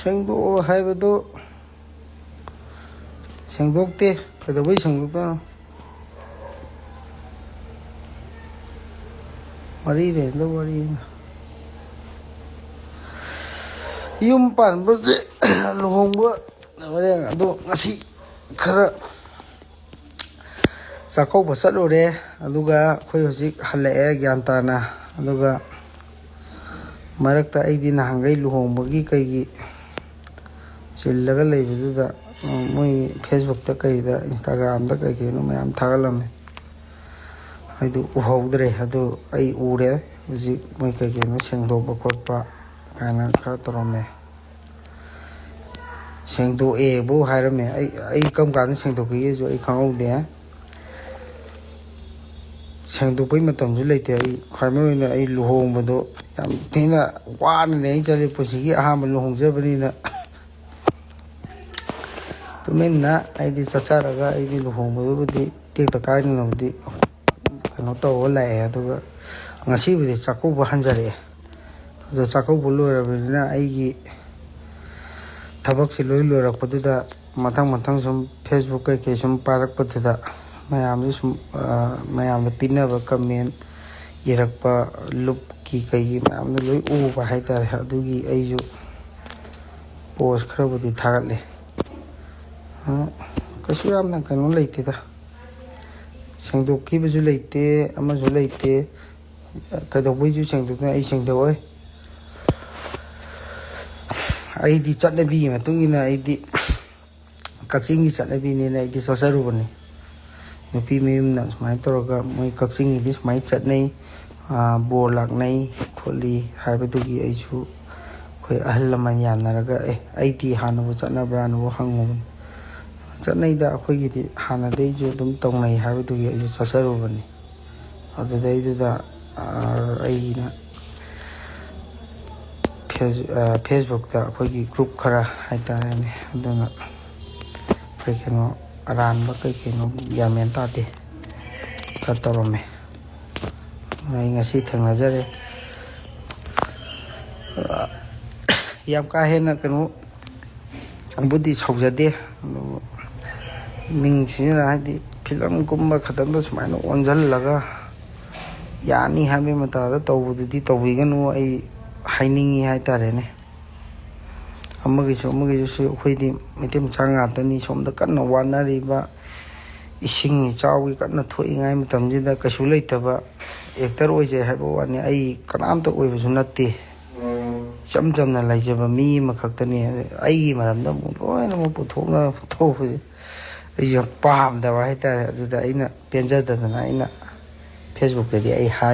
ꯁꯦꯡꯗꯣꯛꯑꯣ ꯍꯥꯏꯕꯗꯨ ꯁꯦꯡꯗꯣꯛꯇꯦ. ꯀꯩꯗꯧꯕꯩ ꯁꯦꯡꯗꯣꯛꯇꯣꯏꯅꯣ? ꯃꯔꯤ ꯂꯩꯅꯗ ꯋꯥꯔꯤꯅꯤ. ꯌꯨꯝ ꯄꯥꯟꯕꯁꯦ ꯂꯨꯍꯣꯡꯕ ꯑꯗꯣ ꯉꯁꯤ ꯈꯔ ꯆꯥꯛꯀꯧꯕ ꯆꯠꯂꯨꯔꯦ. ꯑꯗꯨꯒ ꯑꯩꯈꯣꯏ ꯍꯧꯖꯤꯛ ꯍꯜꯂꯛꯑꯦ ꯒ꯭ꯌꯥꯟ ꯇꯥꯅ. ꯑꯗꯨꯒ ꯃꯔꯛꯇ ꯑꯩꯗꯤ ꯅꯍꯥꯟꯈꯩ ꯂꯨꯍꯣꯡꯕꯒꯤ ꯀꯩꯒꯤ ꯆꯤꯜꯂꯒ ꯂꯩꯕꯗꯨꯗ ꯃꯣꯏ ꯐꯦꯁꯕꯨꯛꯇ ꯀꯩꯗ ꯏꯟꯁꯇꯥꯒ꯭ꯔꯥꯝꯗ ꯀꯩꯀꯩꯅꯣ ꯃꯌꯥꯝ ꯊꯥꯒꯠꯂꯝꯃꯦ. ꯑꯩꯗꯨ ꯎꯍꯧꯗ꯭ꯔꯦ. ꯑꯗꯨ ꯑꯩ ꯎꯔꯦ ꯍꯧꯖꯤꯛ ꯃꯣꯏ ꯀꯩꯀꯩꯅꯣ ꯁꯦꯡꯗꯣꯛꯄ ꯈꯣꯠꯄ ꯀꯥꯏꯅ ꯈꯔ ꯇꯧꯔꯝꯃꯦ. ꯁꯦꯡꯗꯣꯛꯑꯦꯕꯨ ꯍꯥꯏꯔꯝꯃꯦ. ꯑꯩ ꯀꯔꯝ ꯀꯥꯟꯗ ꯁꯦꯡꯗꯣꯛꯈꯤꯒꯦꯁꯨ ꯑꯩ ꯈꯪꯍꯧꯗꯦ. ꯁꯦꯡꯗꯣꯛꯄꯩ ꯃꯇꯝꯁꯨ ꯂꯩꯇꯦ. ꯑꯩ ꯈ꯭ꯋꯥꯏ ꯃꯔꯨ ꯑꯣꯏꯅ ꯑꯩ ꯂꯨꯍꯣꯡꯕꯗꯣ ꯌꯥꯝ ꯊꯤꯅ ꯋꯥꯅꯅꯦ ꯑꯩ ꯆꯠꯂꯤ. ꯄꯨꯟꯁꯤꯒꯤ ꯑꯍꯥꯟꯕ ꯂꯨꯍꯣꯡꯖꯕꯅꯤꯅ ꯇꯨꯃꯤꯟꯅ ꯑꯩꯗꯤ ꯆꯠꯆꯔꯒ ꯑꯩꯗꯤ ꯂꯨꯍꯣꯡꯕꯗꯨꯕꯨꯗꯤ ꯇꯦꯛꯇ ꯀꯥꯏꯗꯅꯕꯨꯗꯤ ꯀꯩꯅꯣ ꯇꯧꯔꯒ ꯂꯥꯛꯑꯦ. ꯑꯗꯨꯒ ꯉꯁꯤꯕꯨꯗꯤ ꯆꯥꯛꯀꯧꯕ ꯍꯟꯖꯔꯛꯑꯦ. ꯑꯗꯣ ꯆꯥꯛꯀꯧꯕ ꯂꯣꯏꯔꯕꯅꯤꯅ ꯑꯩꯒꯤ ꯊꯕꯛꯁꯦ ꯂꯣꯏ ꯂꯣꯏꯔꯛꯄꯗꯨꯗ ꯃꯊꯪ ꯁꯨꯝ ꯐꯦꯁꯕꯨꯛ ꯀꯩꯀꯩ ꯁꯨꯝ ꯄꯥꯏꯔꯛꯄꯗꯨꯗ ꯃꯌꯥꯝꯁꯨ ꯁꯨꯝ ꯃꯌꯥꯝꯗ ꯄꯤꯅꯕ ꯀꯃꯦꯟ ꯏꯔꯛꯄ ꯂꯨꯞꯀꯤ ꯀꯩꯒꯤ ꯃꯌꯥꯝꯗꯣ ꯂꯣꯏ ꯎꯕ ꯍꯥꯏꯇꯥꯔꯦ. ꯑꯗꯨꯒꯤ ꯑꯩꯁꯨ ꯄꯣꯁ ꯈꯔꯕꯨꯗꯤ ꯊꯥꯒꯠꯂꯦ. ꯀꯩꯁꯨ ꯌꯥꯝꯅ ꯀꯩꯅꯣ ꯂꯩꯇꯦꯗ. ꯁꯦꯡꯗꯣꯛꯈꯤꯕꯁꯨ ꯂꯩꯇꯦ, ꯑꯃꯁꯨ ꯂꯩꯇꯦ. ꯀꯩꯗꯧꯕꯩꯁꯨ ꯁꯦꯡꯗꯣꯛꯇꯣꯏꯅꯣ? ꯑꯩ ꯁꯦꯡꯗꯣꯛꯑꯣꯏ. ꯑꯩꯗꯤ ꯆꯠꯅꯕꯤꯒꯤ ꯃꯇꯨꯡ ꯏꯟꯅ ꯑꯩꯗꯤ ꯀꯛꯆꯤꯡꯒꯤ ꯆꯠꯅꯕꯤꯅꯦꯅ ꯑꯩꯗꯤ ꯆꯠꯆꯔꯨꯕꯅꯤ. ꯅꯨꯄꯤ ꯃꯌꯨꯝꯅ ꯁꯨꯃꯥꯏꯅ ꯇꯧꯔꯒ ꯃꯣꯏ ꯀꯛꯆꯤꯡꯒꯤꯗꯤ ꯁꯨꯃꯥꯏꯅ ꯆꯠꯅꯩ, ꯕꯣꯔ ꯂꯥꯛꯅꯩ ꯈꯣꯠꯂꯤ ꯍꯥꯏꯕꯗꯨꯒꯤ ꯑꯩꯁꯨ ꯑꯩꯈꯣꯏ ꯑꯍꯜ ꯂꯃꯟ ꯌꯥꯅꯔꯒ ꯑꯩꯗꯤ ꯍꯥꯟꯅꯕꯨ ꯆꯠꯅꯕ꯭ꯔꯥꯅꯕꯨ ꯍꯪꯉꯨꯕꯅꯤ. ꯆꯠꯅꯩꯗ ꯑꯩꯈꯣꯏꯒꯤꯗꯤ ꯍꯥꯟꯅꯗꯩꯁꯨ ꯑꯗꯨꯝ ꯇꯧꯅꯩ ꯍꯥꯏꯕꯗꯨꯒꯤ ꯑꯩꯁꯨ ꯆꯠꯆꯔꯨꯕꯅꯤ. ꯑꯗꯨꯗꯩꯗꯨꯗ ꯑꯩꯅ ꯐꯦꯁꯕꯨꯛꯇ ꯑꯩꯈꯣꯏꯒꯤ ꯒ꯭ꯔꯨꯞ ꯈꯔ ꯍꯥꯏꯇꯥꯔꯦꯅꯦ. ꯑꯗꯨꯅ ꯀꯩꯅꯣ ꯑꯔꯥꯟꯕ ꯀꯩꯅꯣ ꯒ꯭ꯌꯥꯟ ꯃꯦꯟ ꯇꯥꯗꯦ ꯈꯔ ꯇꯧꯔꯝꯃꯦ. ꯑꯩ ꯉꯁꯤ ꯊꯦꯡꯅꯖꯔꯦ. ꯌꯥꯝ ꯀꯥ ꯍꯦꯟꯅ ꯀꯩꯅꯣꯕꯨꯗꯤ ꯁꯧꯖꯗꯦ. ꯑꯗꯨꯕꯨ ꯃꯤꯡꯁꯤꯅ ꯍꯥꯏꯗꯤ ꯐꯤꯂꯝꯒꯨꯝꯕ ꯈꯛꯇꯪꯗ ꯁꯨꯃꯥꯏꯅ ꯑꯣꯟꯁꯤꯜꯂꯒ ꯌꯥꯅꯤ ꯍꯥꯏꯕꯒꯤ ꯃꯇꯥꯗ ꯇꯧꯕꯗꯨꯗꯤ ꯇꯧꯕꯤꯒꯅꯨ ꯑꯩ ꯍꯥꯏꯅꯤꯡꯉꯤ ꯍꯥꯏꯇꯥꯔꯦꯅꯦ. ꯑꯃꯒꯤꯁꯨ ꯑꯩꯈꯣꯏꯗꯤ ꯃꯩꯇꯩ ꯃꯆꯥ ꯉꯥꯛꯇꯅꯤ. ꯁꯣꯝꯗ ꯀꯟꯅ ꯋꯥꯅꯔꯤꯕ, ꯏꯁꯤꯡ ꯏꯆꯥꯎꯒꯤ ꯀꯟꯅ ꯊꯣꯛꯏꯉꯥꯏ ꯃꯇꯝꯁꯤꯗ ꯀꯩꯁꯨ ꯂꯩꯇꯕ ꯑꯦꯛꯇꯔ ꯑꯣꯏꯖꯩ ꯍꯥꯏꯕ ꯋꯥꯅꯤ. ꯑꯩ ꯀꯅꯥꯝꯇ ꯑꯣꯏꯕꯁꯨ ꯅꯠꯇꯦ. ꯏꯆꯝ ꯆꯝꯅ ꯂꯩꯖꯕ ꯃꯤ ꯑꯃꯈꯛꯇꯅꯤ. ꯑꯩꯒꯤ ꯃꯔꯝꯗ ꯑꯃꯨꯛ ꯂꯣꯏꯅꯃꯛ ꯄꯨꯊꯣꯛꯄꯁꯦ ꯑꯩꯁꯨ ꯌꯥꯝ ꯄꯥꯝꯗꯕ ꯍꯥꯏꯇꯥꯔꯦ. ꯑꯗꯨꯗ ꯑꯩꯅ ꯄꯦꯟꯖꯗꯗꯅ ꯑꯩꯅ ꯐꯦꯁꯕꯨꯛꯇꯗꯤ ꯑꯩ ꯍꯥꯏ